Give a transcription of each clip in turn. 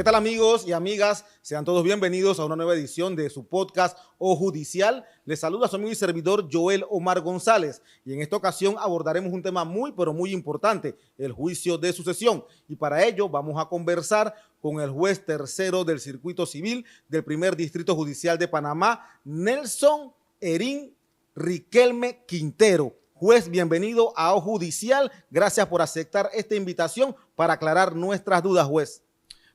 ¿Qué tal, amigos y amigas? Sean todos bienvenidos a una nueva edición de su podcast O Judicial. Les saluda su amigo y servidor Joel Omar González, y en esta ocasión abordaremos un tema muy pero muy importante, el juicio de sucesión, y para ello vamos a conversar con el juez tercero del Circuito Civil del Primer Distrito Judicial de Panamá, Nelson Erín Riquelme Quintero. Juez, bienvenido a O Judicial. Gracias por aceptar esta invitación para aclarar nuestras dudas, juez.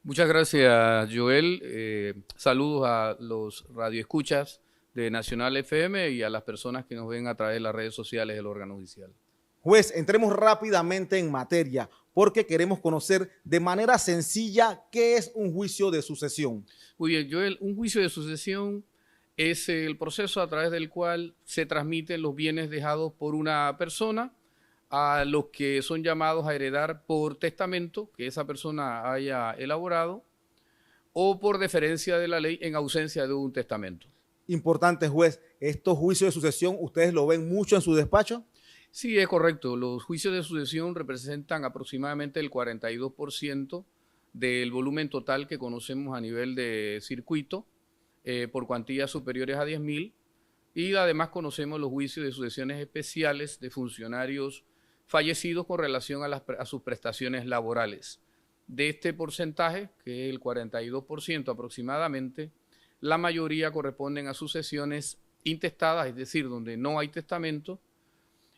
Muchas gracias, Joel. Saludos a los radioescuchas de Nacional FM y a las personas que nos ven a través de las redes sociales del órgano judicial. Juez, entremos rápidamente en materia porque queremos conocer de manera sencilla qué es un juicio de sucesión. Muy bien, Joel, un juicio de sucesión es el proceso a través del cual se transmiten los bienes dejados por una persona a los que son llamados a heredar por testamento que esa persona haya elaborado o por deferencia de la ley en ausencia de un testamento. Importante, juez, estos juicios de sucesión, ¿ustedes lo ven mucho en su despacho? Sí, es correcto. Los juicios de sucesión representan aproximadamente el 42% del volumen total que conocemos a nivel de circuito por cuantías superiores a 10.000, y además conocemos los juicios de sucesiones especiales de funcionarios fallecidos con relación a sus prestaciones laborales. De este porcentaje, que es el 42% aproximadamente, la mayoría corresponden a sucesiones intestadas, es decir, donde no hay testamento.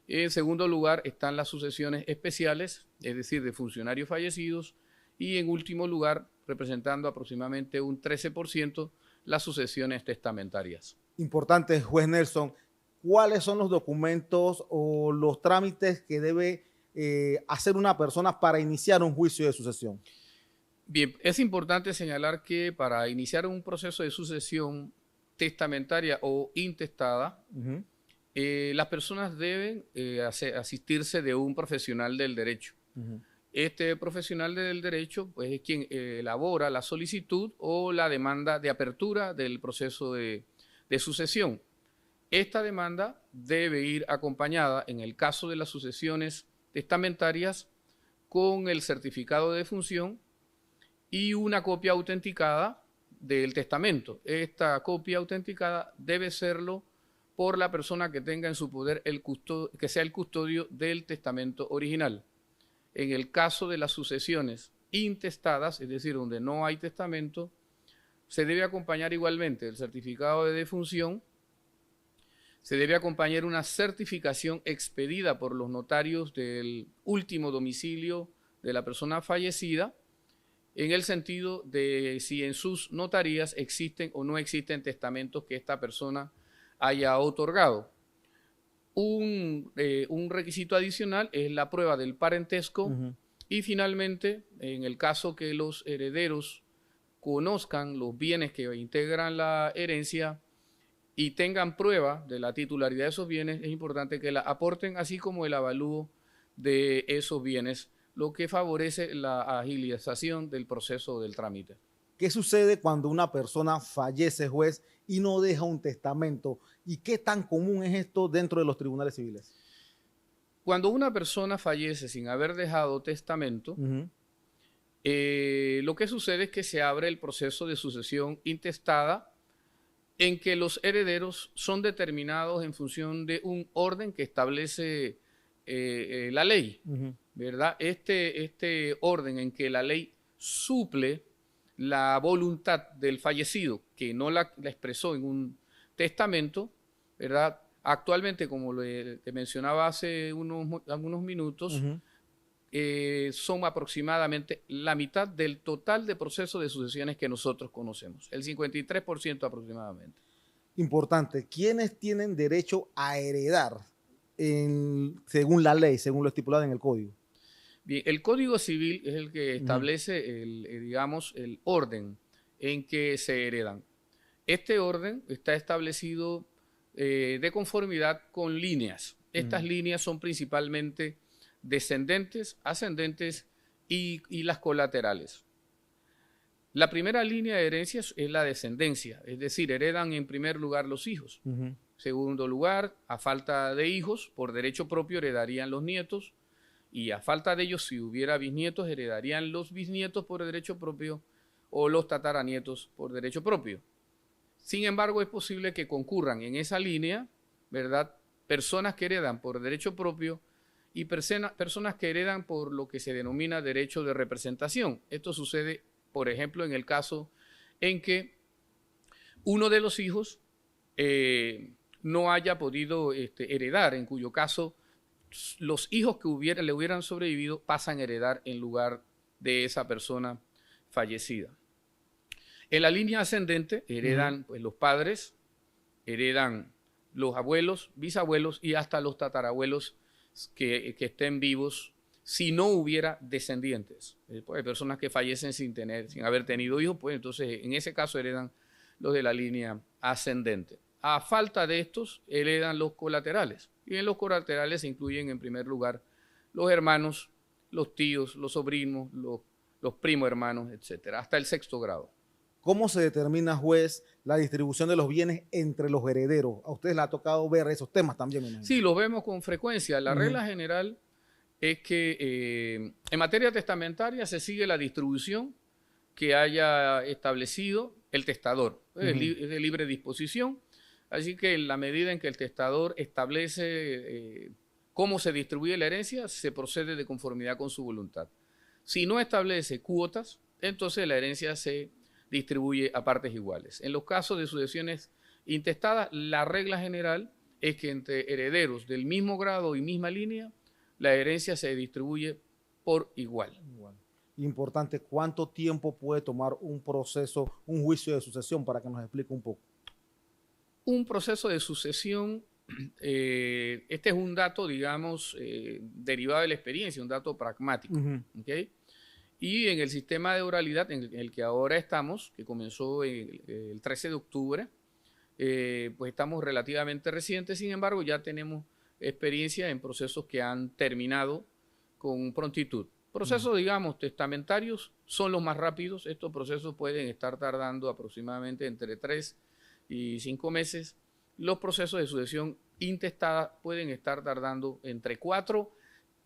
En segundo lugar están las sucesiones especiales, es decir, de funcionarios fallecidos. Y en último lugar, representando aproximadamente un 13%, las sucesiones testamentarias. Importante, juez Nelson, ¿cuáles son los documentos o los trámites que debe hacer una persona para iniciar un juicio de sucesión? Bien, es importante señalar que para iniciar un proceso de sucesión testamentaria o intestada, las personas deben asistirse de un profesional del derecho. Este profesional del derecho, pues, es quien elabora la solicitud o la demanda de apertura del proceso de sucesión. Esta demanda debe ir acompañada, en el caso de las sucesiones testamentarias, con el certificado de defunción y una copia autenticada del testamento. Esta copia autenticada debe serlo por la persona que tenga en su poder que sea el custodio del testamento original. En el caso de las sucesiones intestadas, es decir, donde no hay testamento, se debe acompañar igualmente el certificado de defunción. Se debe acompañar una certificación expedida por los notarios del último domicilio de la persona fallecida, en el sentido de si en sus notarías existen o no existen testamentos que esta persona haya otorgado. Un requisito adicional es la prueba del parentesco. Y finalmente, en el caso que los herederos conozcan los bienes que integran la herencia y tengan prueba de la titularidad de esos bienes, es importante que la aporten, así como el avalúo de esos bienes, lo que favorece la agilización del proceso del trámite. ¿Qué sucede cuando una persona fallece, juez, y no deja un testamento? ¿Y qué tan común es esto dentro de los tribunales civiles? Cuando una persona fallece sin haber dejado testamento, lo que sucede es que se abre el proceso de sucesión intestada, en que los herederos son determinados en función de un orden que establece la ley, ¿verdad? Este orden en que la ley suple la voluntad del fallecido, que no la expresó en un testamento, ¿verdad? Actualmente, como te mencionaba hace algunos minutos, son aproximadamente la mitad del total de procesos de sucesiones que nosotros conocemos, el 53% aproximadamente. Importante, ¿quiénes tienen derecho a heredar según la ley, según lo estipulado en el código? Bien, el Código Civil es el que establece digamos, el orden en que se heredan. Este orden está establecido de conformidad con líneas. Estas líneas son principalmente descendentes, ascendentes y las colaterales. La primera línea de herencias es la descendencia, es decir, heredan en primer lugar los hijos. Segundo lugar, a falta de hijos, por derecho propio heredarían los nietos, y a falta de ellos, si hubiera bisnietos, heredarían los bisnietos por derecho propio, o los tataranietos por derecho propio. Sin embargo, es posible que concurran en esa línea, ¿verdad?, personas que heredan por derecho propio y personas que heredan por lo que se denomina derecho de representación. Esto sucede, por ejemplo, en el caso en que uno de los hijos no haya podido heredar, en cuyo caso los hijos que le hubieran sobrevivido pasan a heredar en lugar de esa persona fallecida. En la línea ascendente heredan pues, los padres, heredan los abuelos, bisabuelos y hasta los tatarabuelos que estén vivos si no hubiera descendientes. Pues, hay personas que fallecen sin haber tenido hijos, pues entonces en ese caso heredan los de la línea ascendente. A falta de estos, heredan los colaterales. Y en los colaterales se incluyen en primer lugar los hermanos, los tíos, los sobrinos, los primos hermanos, etcétera, hasta el 6º grado. ¿Cómo se determina, juez, la distribución de los bienes entre los herederos? A ustedes les ha tocado ver esos temas también, me imagino. Sí, los vemos con frecuencia. La regla general es que en materia testamentaria se sigue la distribución que haya establecido el testador. Es de libre disposición. Así que en la medida en que el testador establece cómo se distribuye la herencia, se procede de conformidad con su voluntad. Si no establece cuotas, entonces la herencia se distribuye a partes iguales. En los casos de sucesiones intestadas, la regla general es que entre herederos del mismo grado y misma línea, la herencia se distribuye por igual. Importante, ¿cuánto tiempo puede tomar un proceso, un juicio de sucesión, para que nos explique un poco? Un proceso de sucesión, este es un dato, digamos, derivado de la experiencia, un dato pragmático. ¿Okay? Y en el sistema de oralidad en el que ahora estamos, que comenzó el 13 de octubre, pues estamos relativamente recientes, sin embargo ya tenemos experiencia en procesos que han terminado con prontitud. Procesos, digamos, testamentarios son los más rápidos. Estos procesos pueden estar tardando aproximadamente entre 3 y 5 meses. Los procesos de sucesión intestada pueden estar tardando entre 4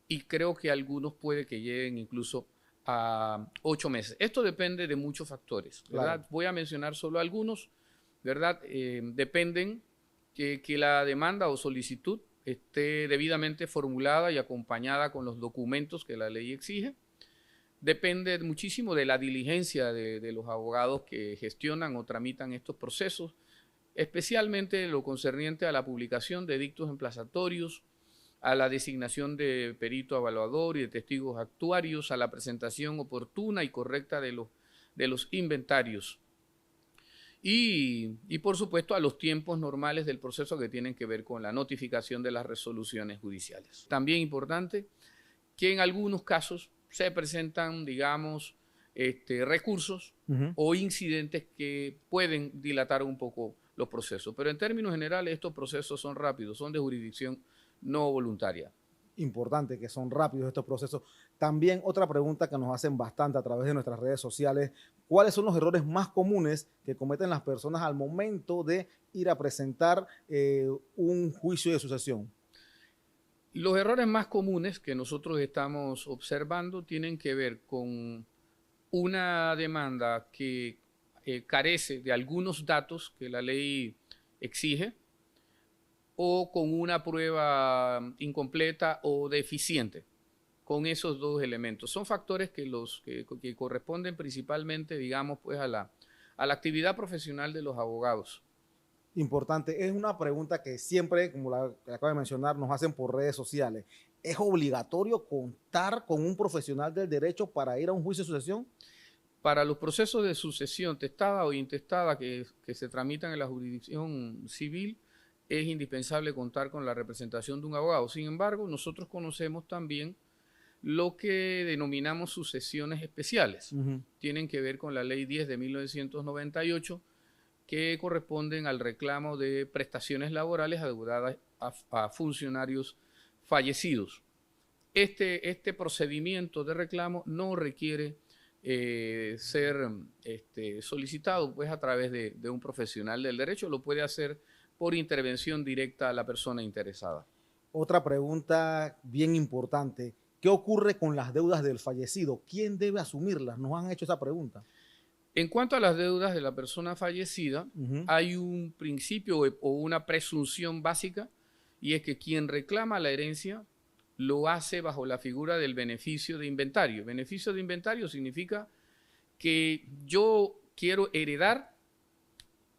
y creo que algunos puede que lleguen incluso a 8 meses. Esto depende de muchos factores, ¿verdad? Claro. Voy a mencionar solo algunos, ¿verdad? Dependen que la demanda o solicitud esté debidamente formulada y acompañada con los documentos que la ley exige. Depende muchísimo de la diligencia de los abogados que gestionan o tramitan estos procesos, especialmente lo concerniente a la publicación de dictos emplazatorios, a la designación de perito evaluador y de testigos actuarios, a la presentación oportuna y correcta de los inventarios y por supuesto a los tiempos normales del proceso que tienen que ver con la notificación de las resoluciones judiciales. También importante que en algunos casos se presentan, digamos, recursos o incidentes que pueden dilatar un poco los procesos, pero en términos generales estos procesos son rápidos, son de jurisdicción no voluntaria. Importante que son rápidos estos procesos. También otra pregunta que nos hacen bastante a través de nuestras redes sociales: ¿cuáles son los errores más comunes que cometen las personas al momento de ir a presentar un juicio de sucesión? Los errores más comunes que nosotros estamos observando tienen que ver con una demanda que carece de algunos datos que la ley exige, o con una prueba incompleta o deficiente, con esos dos elementos. Son factores que corresponden principalmente, digamos, pues a la actividad profesional de los abogados. Importante, es una pregunta que siempre, como la que acabo de mencionar, nos hacen por redes sociales. ¿Es obligatorio contar con un profesional del derecho para ir a un juicio de sucesión? Para los procesos de sucesión testada o intestada que se tramitan en la jurisdicción civil, es indispensable contar con la representación de un abogado. Sin embargo, nosotros conocemos también lo que denominamos sucesiones especiales. Tienen que ver con la Ley 10 de 1998, que corresponden al reclamo de prestaciones laborales adeudadas a funcionarios fallecidos. Este procedimiento de reclamo no requiere ser solicitado pues, a través de un profesional del derecho, lo puede hacer por intervención directa a la persona interesada. Otra pregunta bien importante: ¿qué ocurre con las deudas del fallecido? ¿Quién debe asumirlas? Nos han hecho esa pregunta. En cuanto a las deudas de la persona fallecida, hay un principio o una presunción básica, y es que quien reclama la herencia lo hace bajo la figura del beneficio de inventario. Beneficio de inventario significa que yo quiero heredar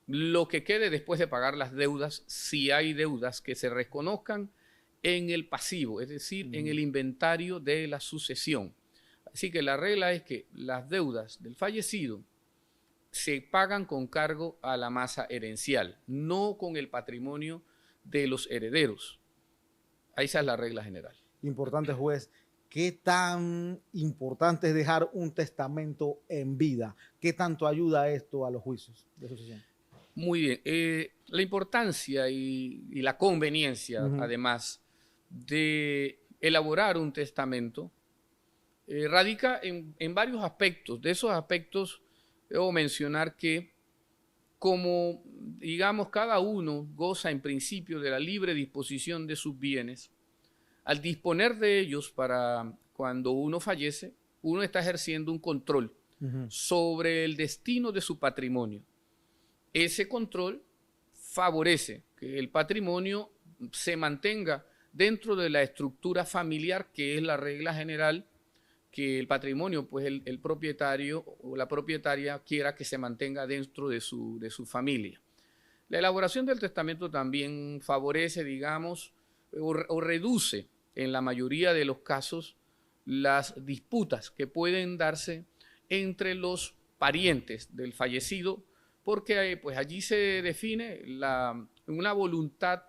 lo que quede después de pagar las deudas, si hay deudas que se reconozcan en el pasivo, es decir, en el inventario de la sucesión. Así que la regla es que las deudas del fallecido se pagan con cargo a la masa herencial, no con el patrimonio de los herederos. Esa es la regla general. Importante, juez. ¿Qué tan importante es dejar un testamento en vida? ¿Qué tanto ayuda esto a los juicios de sucesión? Muy bien. La importancia y la conveniencia, además, de elaborar un testamento radica en varios aspectos. De esos aspectos, debo mencionar que, como, digamos, cada uno goza en principio de la libre disposición de sus bienes, al disponer de ellos para cuando uno fallece, uno está ejerciendo un control sobre el destino de su patrimonio. Ese control favorece que el patrimonio se mantenga dentro de la estructura familiar, que es la regla general, que el patrimonio, pues el propietario o la propietaria quiera que se mantenga dentro de su familia. La elaboración del testamento también favorece, digamos, o reduce en la mayoría de los casos las disputas que pueden darse entre los parientes del fallecido, porque pues allí se define una voluntad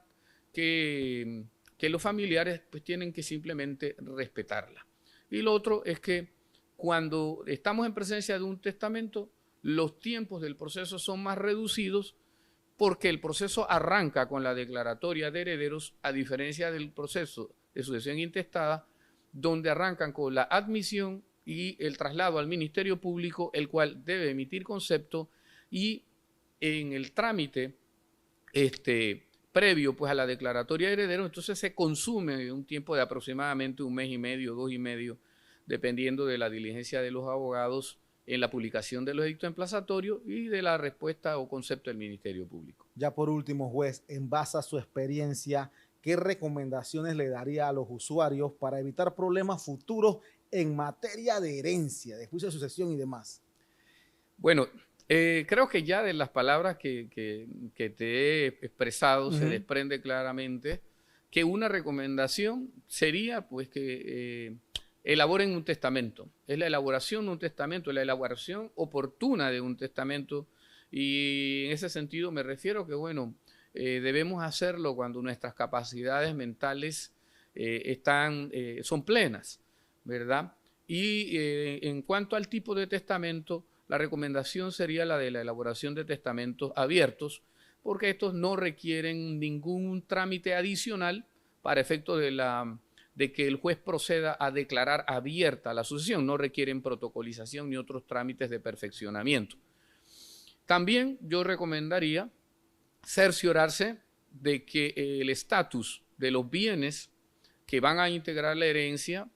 que los familiares pues tienen que simplemente respetarla. Y lo otro es que cuando estamos en presencia de un testamento, los tiempos del proceso son más reducidos, porque el proceso arranca con la declaratoria de herederos, a diferencia del proceso de sucesión intestada, donde arrancan con la admisión y el traslado al Ministerio Público, el cual debe emitir concepto, y en el trámite previo pues a la declaratoria de herederos, entonces se consume un tiempo de aproximadamente 1 mes y medio, 2 y medio, dependiendo de la diligencia de los abogados en la publicación de los edictos emplazatorios y de la respuesta o concepto del Ministerio Público. Ya por último, juez, en base a su experiencia, ¿qué recomendaciones le daría a los usuarios para evitar problemas futuros en materia de herencia, de juicio de sucesión y demás? Bueno, creo que ya de las palabras que te he expresado se desprende claramente que una recomendación sería pues que elaboren un testamento. Es la elaboración de un testamento, la elaboración oportuna de un testamento, y en ese sentido me refiero que, bueno, debemos hacerlo cuando nuestras capacidades mentales son plenas, ¿verdad? Y en cuanto al tipo de testamento, la recomendación sería la de la elaboración de testamentos abiertos, porque estos no requieren ningún trámite adicional para efecto de que el juez proceda a declarar abierta la sucesión. No requieren protocolización ni otros trámites de perfeccionamiento. También yo recomendaría cerciorarse de que el estatus de los bienes que van a integrar la herencia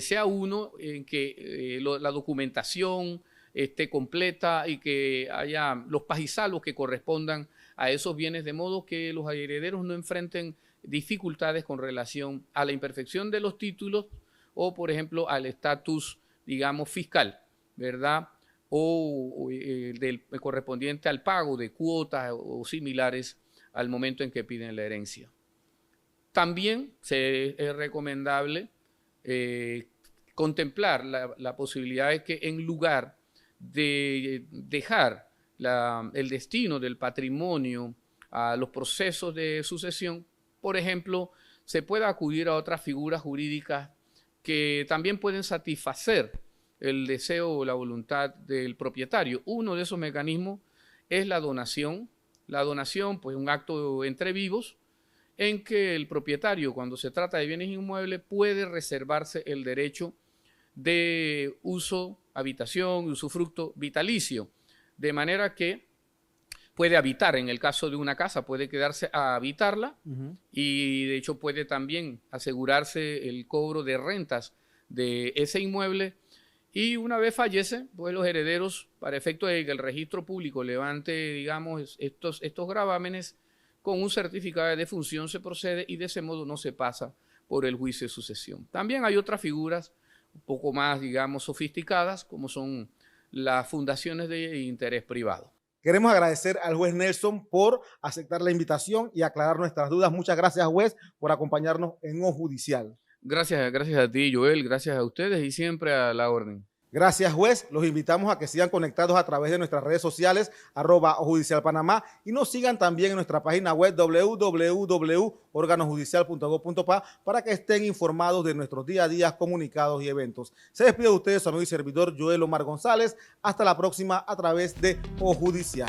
sea uno en que la documentación esté completa y que haya los pagisalvos que correspondan a esos bienes, de modo que los herederos no enfrenten dificultades con relación a la imperfección de los títulos o, por ejemplo, al estatus, digamos, fiscal, ¿verdad? O del correspondiente al pago de cuotas o similares al momento en que piden la herencia. También es recomendable contemplar la posibilidad de que, en lugar de dejar el destino del patrimonio a los procesos de sucesión, por ejemplo, se pueda acudir a otras figuras jurídicas que también pueden satisfacer el deseo o la voluntad del propietario. Uno de esos mecanismos es la donación. La donación, pues, un acto entre vivos en que el propietario, cuando se trata de bienes inmuebles, puede reservarse el derecho de uso, habitación y usufructo vitalicio, de manera que puede habitar, en el caso de una casa, puede quedarse a habitarla y de hecho puede también asegurarse el cobro de rentas de ese inmueble, Y una vez fallece, pues los herederos, para efecto de que el registro público levante, digamos, estos gravámenes, con un certificado de defunción se procede y de ese modo no se pasa por el juicio de sucesión. También hay otras figuras un poco más, digamos, sofisticadas, como son las fundaciones de interés privado. Queremos agradecer al juez Nelson por aceptar la invitación y aclarar nuestras dudas. Muchas gracias, juez, por acompañarnos en O Judicial. Gracias a ti, Joel, gracias a ustedes y siempre a la orden. Gracias, juez. Los invitamos a que sigan conectados a través de nuestras redes sociales, @ojudicialpanamá, y nos sigan también en nuestra página web www.organojudicial.gov.pa para que estén informados de nuestros día a día, comunicados y eventos. Se despide de ustedes su amigo y servidor Joel Omar González. Hasta la próxima a través de O Judicial.